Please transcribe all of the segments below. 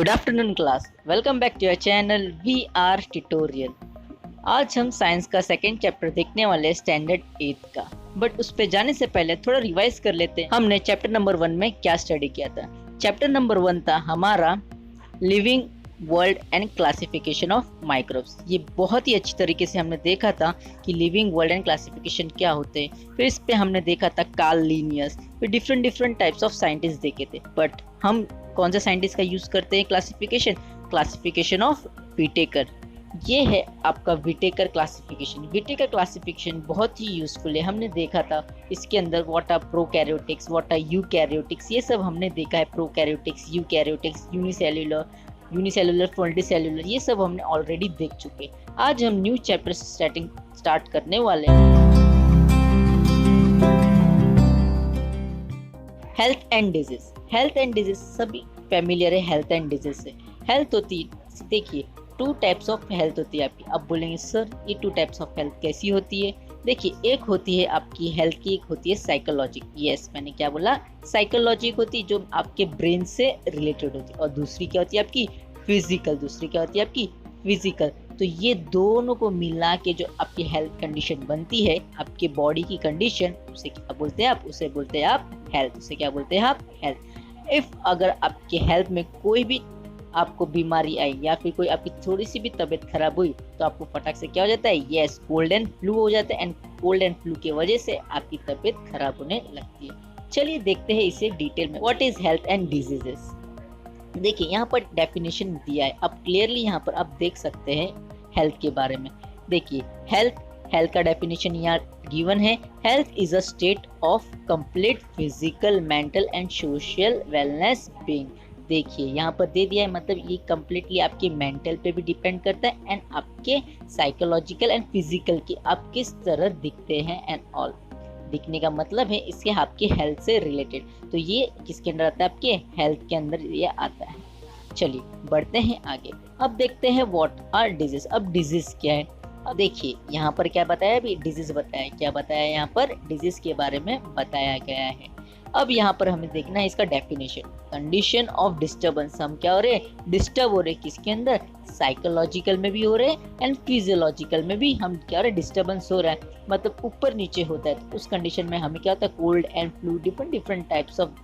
Good afternoon class, welcome back to your channel we are tutorial. आज हम science का second chapter देखने वाले स्टैंडर्ड 8 का। बट उस पे जाने से पहले थोड़ा रिवाइज कर लेते हैं हमने चैप्टर नंबर 1 में क्या स्टडी किया था। चैप्टर नंबर 1 था हमारा living world and classification of microbes. ये बहुत ही अच्छी तरीके से हमने देखा था कि लिविंग वर्ल्ड एंड क्लासिफिकेशन क्या होते हैं। फिर इस पे हमने देखा था कार्ल लिनियस, फिर डिफरेंट टाइप्स ऑफ साइंटिस्ट देखे थे। बट हम कौन सा साइंटिस्ट का यूज करते हैं क्लासिफिकेशन ऑफ विटेकर। ये है आपका विटेकर क्लासिफिकेशन। विटेकर क्लासिफिकेशन बहुत ही यूजफुल है। हमने देखा था इसके अंदर what are prokaryotics, what are eukaryotics, ये सब हमने देखा है। प्रोकैरियोटिक्स, यूकैरियोटिक्स, यूनिसेलुलर, मल्टीसेलुलर, ये सब हमने ऑलरेडी देख चुके। आज हम न्यू चैप्टर स्टार्ट करने वाले हैं। हेल्थ एंड डिजीज सभी फेमिलियर है। हेल्थ एंड डिजीज से हेल्थ होती है, देखिए 2 टाइप्स ऑफ हेल्थ होती है आपकी। अब बोलेंगे सर ये 2 टाइप्स ऑफ हेल्थ कैसी होती है? देखिए एक होती है आपकी हेल्थ की, एक होती है साइकोलॉजिक। यस, मैंने क्या बोला? साइकोलॉजिक होती है जो आपके ब्रेन से रिलेटेड होती है, और दूसरी क्या होती है आपकी? फिजिकल। तो ये दोनों को मिला के जो आपकी हेल्थ कंडीशन बनती है, आपके बॉडी की कंडीशन, उसे क्या बोलते हैं आप? उसे बोलते हैं आप हेल्थ। उसे क्या बोलते हैं आप? हेल्थ। इफ अगर आपके हेल्थ में कोई भी आपको बीमारी आई या फिर कोई आपकी थोड़ी सी भी तबीयत खराब हुई तो आपको फटाक से क्या हो जाता है? यस, कोल्ड एंड फ्लू हो जाता है। एंड कोल्ड एंड फ्लू की वजह से आपकी तबीयत खराब होने लगती है। चलिए देखते हैं इसे डिटेल में। What is health and diseases? देखिए यहाँ पर डेफिनेशन दिया है। अब क्लियरली यहाँ पर आप देख सकते हैं हेल्थ के बारे में। देखिए हेल्थ का डेफिनेशन यहाँ गिवन है। Health is a state of complete physical, mental and social wellness being. देखिए यहाँ पर दे दिया है, मतलब ये कम्प्लीटली आपके मेंटल पे भी डिपेंड करता है एंड आपके साइकोलॉजिकल एंड फिजिकल की आप किस तरह दिखते हैं एंड ऑल। दिखने का मतलब है इसके आपके हेल्थ से रिलेटेड। तो ये किसके अंदर आता है? आपके हेल्थ के अंदर ये आता है। चलिए बढ़ते हैं आगे। अब देखते हैं व्हाट आर डिजीज। अब डिजीज क्या है? अब देखिए यहाँ पर क्या बताया? अभी डिजीज बताया। क्या बताया? यहाँ पर डिजीज के बारे में बताया गया है। अब यहाँ पर हमें देखना है इसका डेफिनेशन। Condition of disturbance. हम क्या हो रहे हैं? डिस्टर्ब हो रहे हैं। किसके अंदर? साइकोलॉजिकल में भी हो रहे हैं एंड फिजियोलॉजिकल में भी हम क्या हो रहे हैं? डिस्टर्बेंस हो रहा है, मतलब ऊपर नीचे होता है। तो उस कंडीशन में हमें क्या होता है? Cold and flu, different types of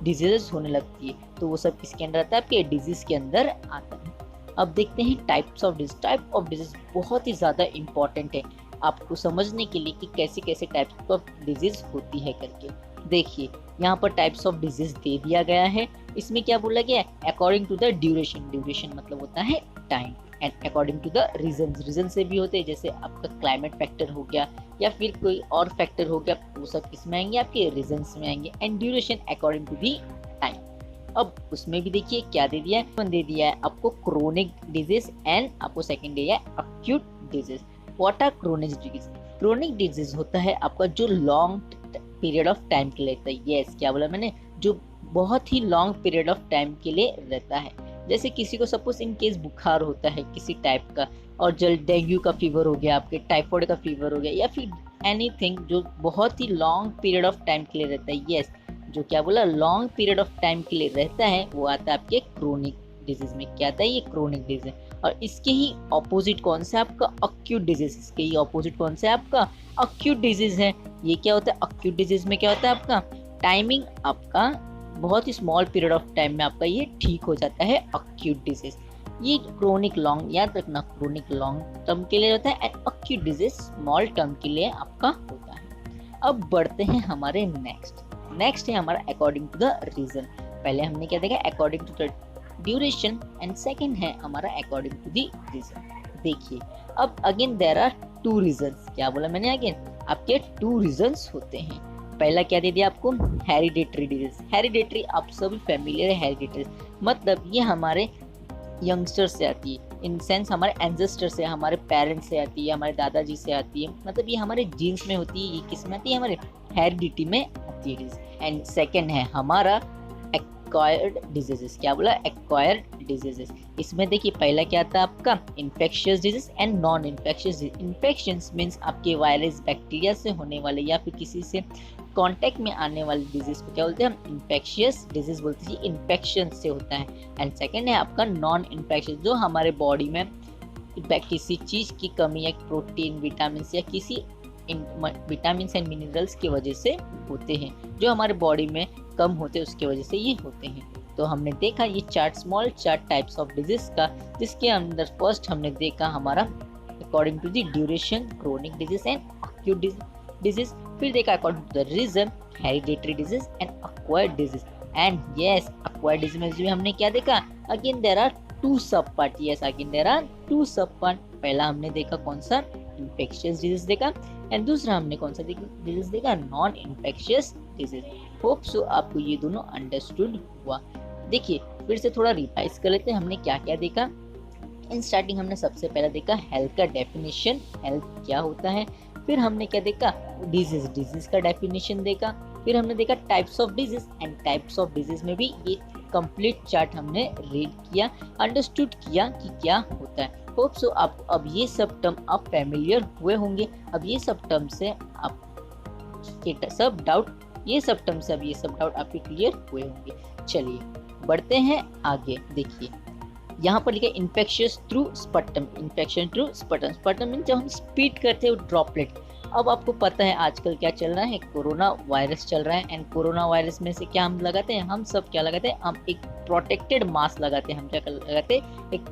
diseases होने लगती है। तो वो सब किसके अंदर आता है? आपके डिजीज के अंदर आता है। अब देखते हैं types of disease. Type of disease बहुत ही ज़्यादा इंपॉर्टेंट है आपको समझने के लिए कि कैसे कैसे टाइप्स ऑफ डिजीज होती है करके। देखिए यहाँ पर टाइप्स ऑफ डिजीज दे दिया गया है। इसमें क्या बोला गया है? अकॉर्डिंग टू द ड्यूरेशन मतलब होता है time, and according to the region से भी होते हैं। जैसे आपका क्लाइमेट फैक्टर हो गया या फिर कोई और फैक्टर हो गया, वो सब किसमें आएंगे? आपके रीजन्स में आएंगे। And duration according to the time. अब उसमें भी देखिए क्या दे दिया है? दे दिया है आपको क्रोनिक डिजीज एंड आपको सेकंड दिया है acute disease. What are chronic disease? Chronic disease होता है आपका जो लॉन्ग पीरियड ऑफ टाइम के लिए रहता है। यस, क्या बोला मैंने? जो बहुत ही लॉन्ग पीरियड ऑफ टाइम के लिए रहता है। जैसे किसी को सपोज इन केस बुखार होता है किसी टाइप का, और जल्द डेंगू का फीवर हो गया, आपके टाइफाइड का फीवर हो गया, या फिर एनीथिंग जो बहुत ही लॉन्ग पीरियड ऑफ टाइम के लिए रहता है। यस, जो क्या बोला? लॉन्ग पीरियड ऑफ टाइम के लिए रहता है, वो आता है आपके क्रोनिक डिजीज में। क्या आता है? ये क्रोनिक डिजीज। और इसके ही ऑपोजिट कौन सा? आपका अक्यूट डिजीज। इसके ही ऑपोजिट कौन सा है? आपका अक्यूट डिजीज है। ये क्या होता है? अक्यूट डिजीज में क्या होता है? आपका टाइमिंग आपका बहुत ही स्मॉल पीरियड ऑफ टाइम में आपका ये ठीक हो जाता है। अक्यूट डिजीज ये क्रोनिक लॉन्ग, याद रखना, क्रोनिक लॉन्ग टर्म के लिए होता है and acute disease small term के लिए आपका होता है। अब बढ़ते हैं हमारे नेक्स्ट है हमारा अकॉर्डिंग टू द रीजन। पहले हमने क्या देखा? According to the duration, and second है हमारा अकॉर्डिंग टू द रीजन। देखिए अब अगेन देयर आर 2 रीजंस। क्या बोला मैंने? अगेन आपके 2 रीजंस होते हैं। पहला क्या दे दिया आपको? Hereditary disease. हेरिडिटरी आप सभी फेमिलियर है। हेरिडिटरी मतलब ये हमारे यंगस्टर से आती है, इन सेंस हमारे एंसेस्टर से, हमारे पेरेंट्स से आती है, हमारे दादाजी से आती है, मतलब ये हमारे जीन्स में होती है। ये किस में आती है? हमारे हेरिडिटी में आती है। एंड सेकेंड है हमारा एक्वायर्ड डिजीजेस। क्या बोला? Acquired diseases. इसमें देखिए पहला क्या आता है आपका? Infectious disease and non infectious. Infections means आपके वायरस बैक्टीरिया से होने वाले या फिर किसी से कांटेक्ट में आने वाली डिजीज को क्या बोलते हैं हम? इन्फेक्शियस डिजीज बोलते हैं, इन्फेक्शन से होता है। एंड सेकेंड है आपका नॉन इन्फेक्शियस, जो हमारे बॉडी में किसी चीज़ की कमी या प्रोटीन, विटामिन या किसी विटामिन एंड मिनरल्स की वजह से होते हैं, जो हमारे बॉडी में कम होते हैं उसकी वजह से ये होते हैं। तो हमने देखा ये small chart types of disease का, जिसके अंदर फर्स्ट हमने देखा हमारा according to the duration chronic disease and acute disease, फिर देखा according to the region hereditary disease and acquired disease. And yes, acquired disease में हमने क्या देखा? Again there are 2 sub part. Yes, again there are 2 sub part. पहला हमने देखा कौन सा? इन्फेक्शियस डिजीज देखा, एंड दूसरा हमने कौन सा डिजीज देखा? Non infectious disease. Hope so आपको ये दोनों अंडरस्टूड हुआ। देखिए फिर से थोड़ा रिवाइज कर लेते हैं, हमने क्या क्या देखा। इन स्टार्टिंग हमने सबसे पहले देखा हेल्थ का डेफिनेशन, हेल्थ क्या होता है। फिर हमने क्या देखा? डिजीज का डेफिनेशन देखा। फिर हमने देखा types of disease, and types of disease में भी एक कंप्लीट चार्ट हमने रीड किया, अंडरस्टूड किया कि क्या होता है। होप सो आप अब ये सब टर्म आप फैमिलियर हुए होंगे। अब ये सब टर्म से आप सब डाउट आपके क्लियर हुए होंगे। चलिए बढ़ते हैं आगे। देखिए यहाँ पर लिखा है infectious through sputum, infection through sputum. Sputum mean जब हम स्पीट करते हैं ड्रॉपलेट। अब आपको पता है आजकल क्या चल रहा है? कोरोना वायरस चल रहा है, एंड कोरोना वायरस में से क्या हम लगाते हैं? हम सब क्या लगाते हैं? हम एक प्रोटेक्टेड मास्क लगाते हैं। हम क्या लगाते हैं? एक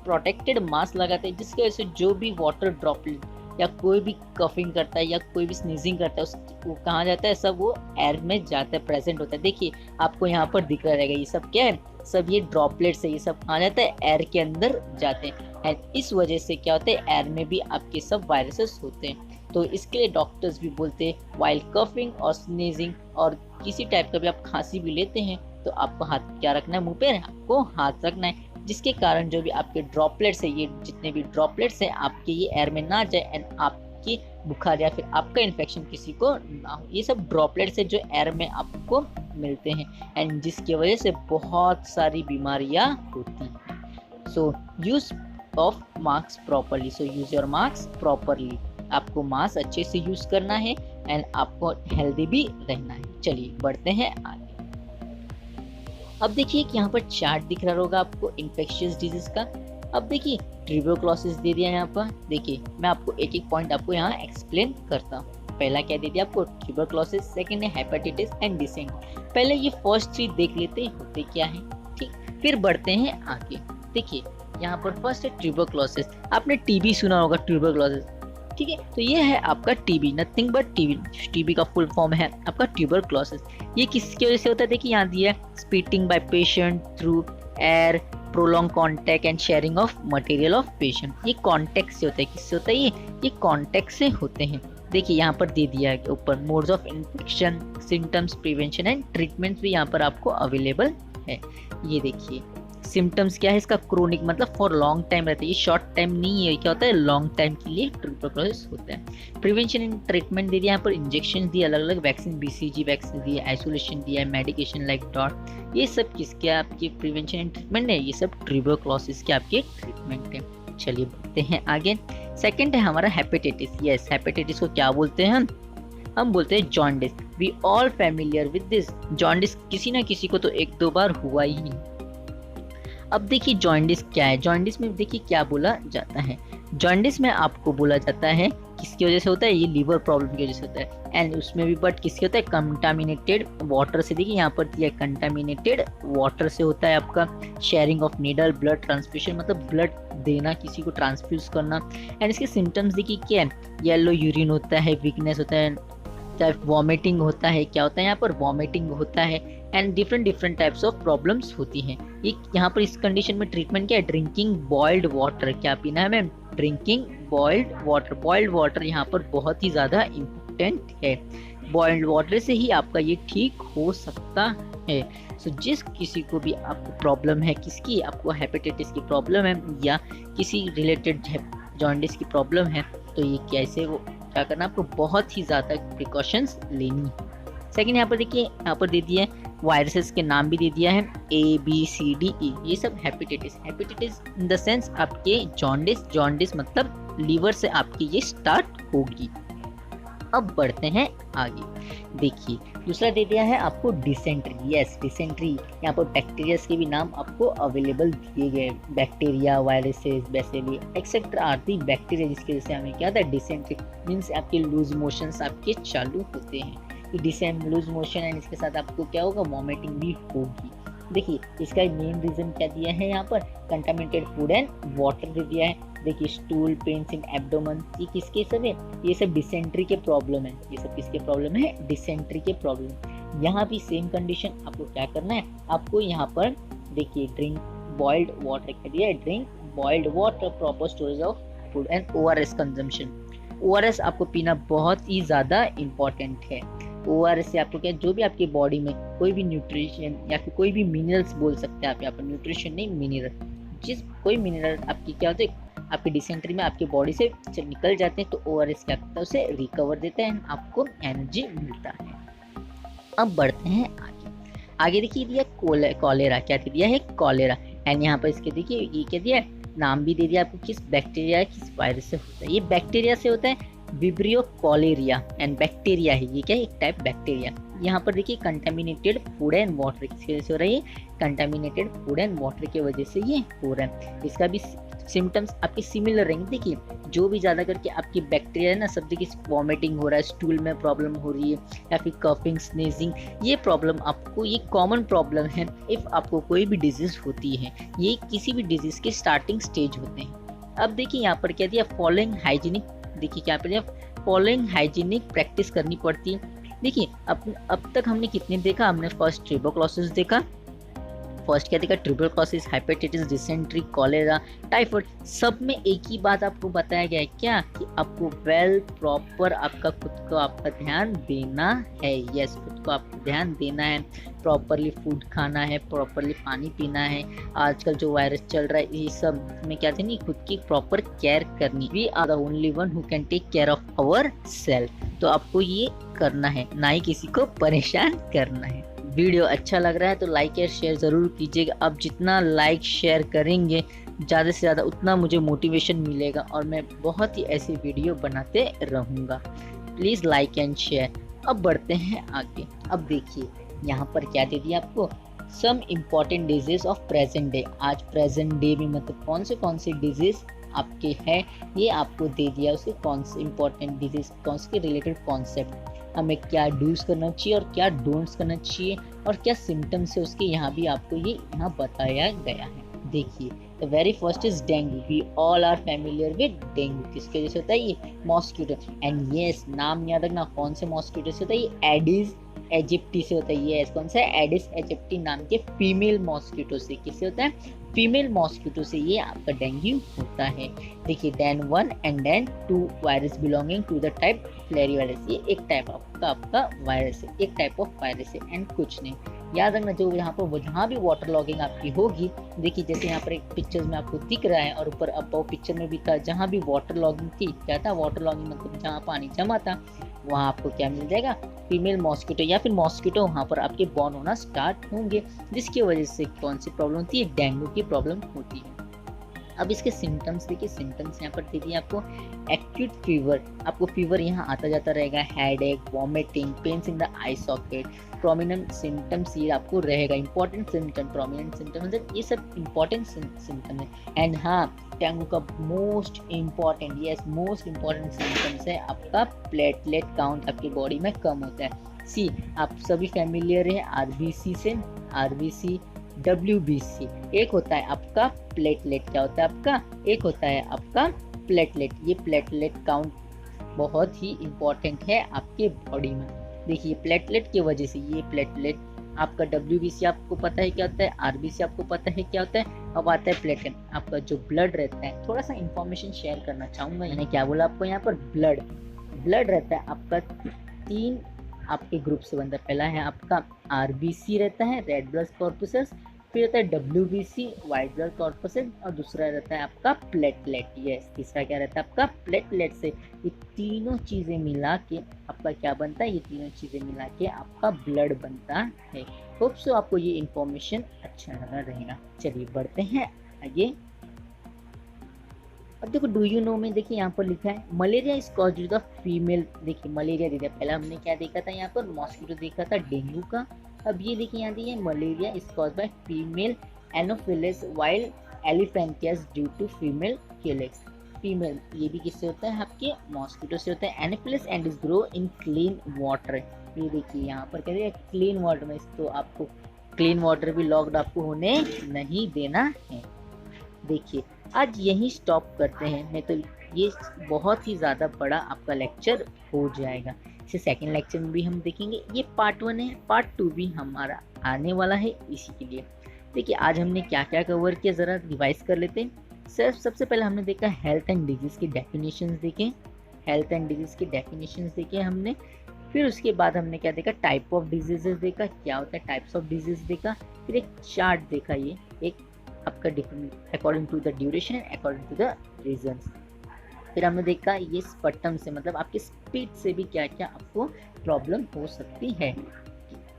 प्रोटेक्टेड मास्क लगाते हैं, जिसकी वजह से जो भी वाटर ड्रॉपलेट या कोई भी कफिंग करता है या कोई भी स्नीजिंग करता है, वो कहाँ जाता है? सब वो एयर में जाता है, प्रेजेंट होता है। देखिए आपको यहाँ पर दिख रहा रहेगा, ये सब क्या है? सब ये ड्रॉपलेट्स है, ये सब कहाँ जाता है? एयर के अंदर जाते हैं, एंड इस वजह से क्या होता है? एयर में भी आपके सब वायरसेस होते हैं। तो इसके लिए डॉक्टर्स भी बोलते हैं वाइल कफिंग और स्नीजिंग और किसी टाइप का भी आप खांसी भी लेते हैं तो आपको हाथ क्या रखना है? मुंह पे आपको हाथ रखना है, जिसके कारण जो भी आपके ड्रॉपलेट्स है, ये जितने भी ड्रॉपलेट्स है आपके ये एयर में ना जाए, एंड आपकी बुखार या फिर आपका इन्फेक्शन किसी को ना हो। ये सब ड्रॉपलेट्स है जो एयर में आपको मिलते हैं, एंड जिसकी वजह से बहुत सारी बीमारियां होती हैं। So use of mask properly, so use your mask properly. आपको मास्क अच्छे से यूज करना है, एंड आपको हेल्दी भी रहना है। चलिए बढ़ते हैं आगे। अब देखिए कि यहाँ पर चार्ट दिख रहा होगा आपको इन्फेक्शियस डिजीज का। अब देखिए ट्यूबरक्लोसिस दे दिया यहाँ पर। देखिए मैं आपको एक एक पॉइंट आपको यहाँ एक्सप्लेन करता हूँ। पहला क्या दे दिया आपको? ट्यूबरक्लोसिस। सेकंड है हेपेटाइटिस एंड डिसेंट्री। पहले ये फर्स्ट 3 देख लेते हैं होते क्या है, ठीक, फिर बढ़ते हैं आगे। देखिए यहाँ पर फर्स्ट है ट्यूबरक्लोसिस। आपने टीबी सुना होगा, ट्यूबरक्लोसिस, ठीक है। तो ये है आपका TB, nothing but TB. TB का फुल फॉर्म है आपका ट्यूबरक्लोसिस। ये किसकी वजह से होता है? देखिए यहाँ दिया है spitting by patient through air, prolonged contact and sharing of material of patient. ये कांटेक्ट से होता है। किससे होता है? ये कांटेक्ट से होते हैं। देखिए यहाँ पर दे दिया है ऊपर modes of infection, symptoms, prevention and treatments भी यहाँ पर आपको अवेलेबल है। ये देखिए सिम्टम्स क्या है इसका? क्रोनिक मतलब फॉर लॉन्ग टाइम रहता है, ये शॉर्ट टाइम नहीं है। क्या होता है? लॉन्ग टाइम के लिए ट्यूबरक्लोसिस होता है। प्रिवेंशन एंड ट्रीटमेंट दे दिया यहाँ पर, इंजेक्शन दिए, अलग अलग वैक्सीन, BCG वैक्सीन दिया, आइसोलेशन दिया है, मेडिकेशन लाइक डॉट। ये सब किसके आपके प्रिवेंशन एंड ट्रीटमेंट है? ये सब ट्यूबरक्लोसिस के आपके ट्रीटमेंट है। चलिए बढ़ते हैं आगे। सेकेंड है हमारा हेपेटाइटिस। यस, हेपेटाइटिस को क्या बोलते हैं हम बोलते हैं jaundice. We all familiar with this. Jaundice किसी ना किसी को तो 1-2 बार हुआ ही। अब देखिए जॉन्डिस क्या है। जॉन्डिस में देखिए क्या बोला जाता है। जॉन्डिस में आपको बोला जाता है किसकी वजह से होता है? ये लीवर प्रॉब्लम की वजह से होता है, एंड उसमें भी बट किसके होता है? कंटामिनेटेड वाटर से। देखिए यहाँ पर दिया कंटामिनेटेड वाटर से होता है आपका। Sharing of needle, blood transfusion मतलब ब्लड देना, किसी को ट्रांसफ्यूज करना। एंड इसके सिम्टम्स देखिए क्या है? येलो यूरिन होता है, वीकनेस होता है, वॉमिटिंग होता है। क्या होता है यहाँ पर? वॉमिटिंग होता है, and different types of problems होती हैं। ये यहाँ पर इस कंडीशन में ट्रीटमेंट क्या है? Drinking boiled water. क्या पीना है ma'am? Drinking boiled water. Boiled water यहाँ पर बहुत ही ज़्यादा इम्पोर्टेंट है। बॉइल्ड वाटर से ही आपका ये ठीक हो सकता है। सो जिस किसी को भी आपको प्रॉब्लम है, किसकी आपको हेपेटाइटिस की प्रॉब्लम है या किसी रिलेटेड जॉन्डिस की प्रॉब्लम है, तो ये कैसे वो क्या करना, आपको बहुत ही ज़्यादा प्रिकॉशंस लेनी है। सेकेंड यहाँ पर देखिए, यहाँ पर दे दिया है वायरसेस के नाम भी दे दिया है ABCDE। ये सब हेपेटाइटिस इन द सेंस आपके जॉन्डिस मतलब लीवर से आपकी ये स्टार्ट होगी। अब बढ़ते हैं आगे। देखिए दूसरा दे दिया है आपको डिसेंट्री। यस डिसेंट्री, यहाँ पर बैक्टीरियाज के भी नाम आपको अवेलेबल दिए गए। Bacteria, viruses, bacilli etcetera are the bacteria, जिसकी वजह से हमें क्या होता है डिसेंट्री मीन्स आपके लूज मोशंस आपके चालू होते हैं। लूज मोशन एंड इसके साथ आपको क्या होगा, वॉमिटिंग भी होगी। देखिए इसका मेन रीजन क्या दिया है यहाँ पर, कंटामिनेटेड फूड एंड वाटर दे दिया है। देखिए स्टूल, पेन्स इन एब्डोमेन, ये किसके सब है, ये सब डिसेंट्री के प्रॉब्लम है। ये सब किसके प्रॉब्लम है, डिसेंट्री के प्रॉब्लम। यहाँ भी सेम कंडीशन, आपको क्या करना है, आपको यहाँ पर देखिए ड्रिंक बॉइल्ड वाटर कह दिया है, drink boiled water, proper storage of food and ORS consumption. ORS आपको पीना बहुत ही ज़्यादा इम्पॉर्टेंट है। ORS से आपको क्या, जो भी आपकी बॉडी में कोई भी न्यूट्रिशन या फिर कोई भी मिनरल्स बोल सकते हैं आप यहाँ पर, न्यूट्रिशन नहीं मिनरल, जिस कोई मिनरल आपकी क्या होते हैं आपकी डिसेंट्री में आपकी बॉडी से निकल जाते हैं, तो ORS क्या करता है, उसे रिकवर देता है, आपको एनर्जी मिलता है। अब बढ़ते हैं आगे देखिए दिया कॉलेरा, क्या दिया है, कॉलेरा। एंड यहाँ पर इसके देखिए ये क्या दिया है, नाम भी दे दिया आपको, किस बैक्टीरिया किस वायरस से होता है। ये बैक्टीरिया से होता है, विब्रियो कॉलेरिया एंड बैक्टीरिया है, ये क्या है, एक टाइप बैक्टीरिया। यहाँ पर देखिए कंटामिनेटेड फूड एंड वाटर, किसकी वजह से हो रहा है, कंटामिनेटेड फूड एंड वाटर की वजह से ये हो रहा है। इसका भी सिम्टम्स आपके सिमिलर रहेंगे। देखिए जो भी ज़्यादा करके आपकी बैक्टीरिया है ना, सब देखिए वॉमिटिंग हो रहा है, स्टूल में प्रॉब्लम हो रही है, या फिर कफिंग, स्नीजिंग, ये प्रॉब्लम आपको, ये कॉमन प्रॉब्लम है इफ़ आपको कोई भी डिजीज़ होती है। ये किसी भी डिजीज़ के स्टार्टिंग स्टेज होते हैं। अब देखिए यहाँ पर क्या दिया, फॉलोइंग हाइजीनिक, देखिए क्या पर फॉलोइंग हाइजीनिक प्रैक्टिस करनी पड़ती है। देखिए अब तक हमने कितने देखा, हमने फर्स्ट ट्यूबरक्लोसिस देखा, फर्स्ट क्या देखा, tuberculosis, hepatitis, dysentery, cholera, typhoid, सब में एक ही बात आपको बताया गया है, क्या कि आपको वेल प्रॉपर आपका खुद को आपका ध्यान देना है। यस खुद को आपको ध्यान देना है, प्रॉपरली फूड खाना है, प्रॉपरली पानी पीना है। आजकल जो वायरस चल रहा है, ये सब में क्या थी, खुद की प्रॉपर केयर करनी। We are the only one who can take care of our self. तो आपको ये करना है, ना ही किसी को परेशान करना है। वीडियो अच्छा लग रहा है तो लाइक या शेयर ज़रूर कीजिएगा। अब जितना लाइक शेयर करेंगे ज़्यादा से ज़्यादा उतना मुझे मोटिवेशन मिलेगा और मैं बहुत ही ऐसी वीडियो बनाते रहूँगा। Please like and share. अब बढ़ते हैं आगे। अब देखिए यहाँ पर क्या दे दिया आपको, some important diseases of present day. आज प्रेजेंट डे में मतलब कौन से डिजीज़ आपके हैं ये आपको दे दिया, उसके कौन से इम्पॉर्टेंट डिजीज़, कौन से रिलेटेड कॉन्सेप्ट, हमें क्या डूज करना चाहिए और क्या डोंट्स करना चाहिए और क्या सिम्टम्स है उसके, यहाँ भी आपको ये यहाँ बताया गया है। देखिए the very first is dengue. We all are familiar with dengue. किसके वजह से होता है, ये मॉस्किटो। एंड यस नाम याद रखना, कौन से मॉस्किटो से होता है, ये एडिस एजिप्टी से होता है। ये कौन सा है, एडिस एजिप्टी नाम के फीमेल मॉस्किटो से। किससे होता है, फीमेल मॉस्किटो से ये आपका डेंगू होता है। देखिए DEN 1 and DEN 2 virus belonging to the type flavi virus. ये एक टाइप आपका वायरस है, एक टाइप ऑफ वायरस है एंड कुछ नहीं। याद रखना जो यहाँ पर जहाँ भी वाटर लॉगिंग आपकी होगी, देखिए जैसे यहाँ पर एक पिक्चर में आपको दिख रहा है और ऊपर अब पिक्चर में भी था, जहाँ भी वाटर लॉगिंग थी, क्या था, वाटर लॉगिंग मतलब जहाँ पानी जमा था, वहाँ आपको क्या मिल जाएगा, फीमेल मॉस्किटो या फिर मॉस्किटो वहाँ पर आपके बॉर्न होना स्टार्ट होंगे, जिसकी वजह से कौन सी प्रॉब्लम होती है, डेंगू की प्रॉब्लम होती है। अब इसके सिम्टम्स देखिए, सिम्टम्स यहाँ पर देखिए आपको एक्यूट फीवर, आपको फीवर यहाँ आता जाता रहेगा, headache, vomiting, pains in the eye socket, prominent symptoms ये आपको रहेगा। इंपॉर्टेंट सिम्टम, प्रोमिनेंट सिम्टम मतलब ये सब इंपॉर्टेंट सिम्टम है। एंड हाँ डेंगू का most important, yes most important symptoms है आपका प्लेटलेट काउंट आपकी बॉडी में कम होता है। सी आप सभी फैमिलियर है आरबीसी से, आरबीसी WBC। एक होता है आपका प्लेटलेट, क्या होता है आपका, एक होता है आपका प्लेटलेट। ये प्लेटलेट काउंट बहुत ही इम्पॉर्टेंट है आपके बॉडी में। देखिए प्लेटलेट की वजह से, ये प्लेटलेट आपका WBC आपको पता है क्या होता है, RBC आपको पता है क्या होता है। अब आता है प्लेटलेट, आपका जो ब्लड रहता है। थोड़ा सा इंफॉर्मेशन शेयर करना चाहूँगा, मैंने क्या बोला आपको, यहाँ पर ब्लड रहता है आपका 3 आपके ग्रुप से बनता है। पहला है आपका RBC रहता है, रेड ब्लड कॉर्पसेस, फिर रहता है WBC, वाइट ब्लड कॉर्पसेस, और दूसरा रहता है आपका प्लेटलेट। यस तीसरा क्या रहता है आपका प्लेटलेट से। ये तीनों चीज़ें मिला के आपका क्या बनता है, ये तीनों चीज़ें मिला के आपका ब्लड बनता है। होप सो आपको ये इन्फॉर्मेशन अच्छा लगा रहेगा। चलिए बढ़ते हैं आगे। अब देखो डू यू नो में देखिए यहाँ पर लिखा है malaria is caused the female. देखिए मलेरिया दे दिया, पहले हमने क्या देखा था यहाँ पर, मॉस्किटो देखा था डेंगू का। अब ये देखिए यहाँ दिया malaria is caused by female anopheles wild elephantiasis due to female culex. Female ये भी किससे होता है, आपके मॉस्किटो से होता है। Anopheles and is grow in clean water. ये देखिए यहाँ पर कह रहे हैं क्लीन वाटर में, तो आपको क्लीन वाटर भी लॉक्ड आपको होने नहीं देना है। देखिए आज यही स्टॉप करते हैं, नहीं तो ये बहुत ही ज़्यादा बड़ा आपका लेक्चर हो जाएगा। इसे सेकंड लेक्चर में भी हम देखेंगे। ये पार्ट 1 है, पार्ट 2 भी हमारा आने वाला है इसी के लिए। देखिए आज हमने क्या क्या कवर किया, ज़रा रिवाइज कर लेते हैं। सबसे पहले हमने देखा हेल्थ एंड डिजीज़ की डेफिनेशंस देखे, हेल्थ एंड डिजीज़ की डेफिनेशंस देखे हमने। फिर उसके बाद हमने क्या देखा, टाइप ऑफ डिजीजेस देखा, क्या होता है टाइप्स ऑफ डिजीज देखा। फिर एक चार्ट देखा, ये एक आपका different according to the duration and according to the regions. फिर हमने देखा ये स्पटम से मतलब आपकी स्पीड से भी क्या क्या आपको प्रॉब्लम हो सकती है।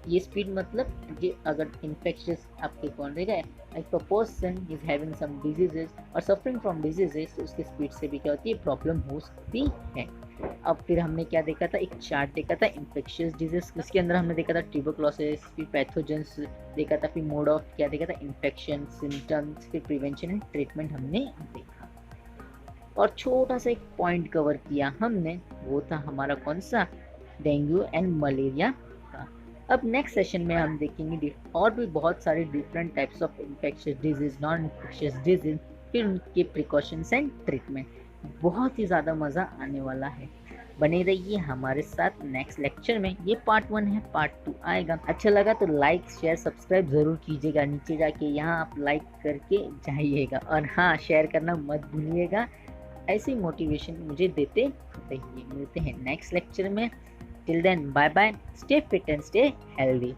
ये स्पीड मतलब ये अगर इन्फेक्शियस आपके कौन रहेगा, if a person is having some diseases और सफरिंग फ्रॉम डिजीजेस, तो उसकी स्पीड से भी क्या होती है, प्रॉब्लम हो सकती है। अब फिर हमने क्या देखा था, एक चार्ट देखा था इन्फेक्शियस डिजीज, उसके अंदर हमने देखा था ट्यूबरक्लोसिस, फिर पैथोजेंस देखा था, फिर मोड ऑफ क्या देखा था, इन्फेक्शन, सिम्टम्स, फिर प्रिवेंशन एंड ट्रीटमेंट हमने देखा। और छोटा सा एक पॉइंट कवर किया हमने, वो था हमारा कौन सा, डेंगू एंड मलेरिया का। अब नेक्स्ट सेशन में हम देखेंगे और भी बहुत सारे different types of infectious disease, non infectious disease, फिर उनके प्रिकॉशंस एंड ट्रीटमेंट। बहुत ही ज़्यादा मज़ा आने वाला है, बने रहिए हमारे साथ नेक्स्ट लेक्चर में। ये पार्ट 1 है, पार्ट 2 आएगा। अच्छा लगा तो लाइक शेयर सब्सक्राइब ज़रूर कीजिएगा, नीचे जाके यहाँ आप लाइक करके जाइएगा, और हाँ शेयर करना मत भूलिएगा। ऐसी मोटिवेशन मुझे देते रहिए। मिलते हैं नेक्स्ट लेक्चर में। Till then bye bye, stay fit and stay healthy.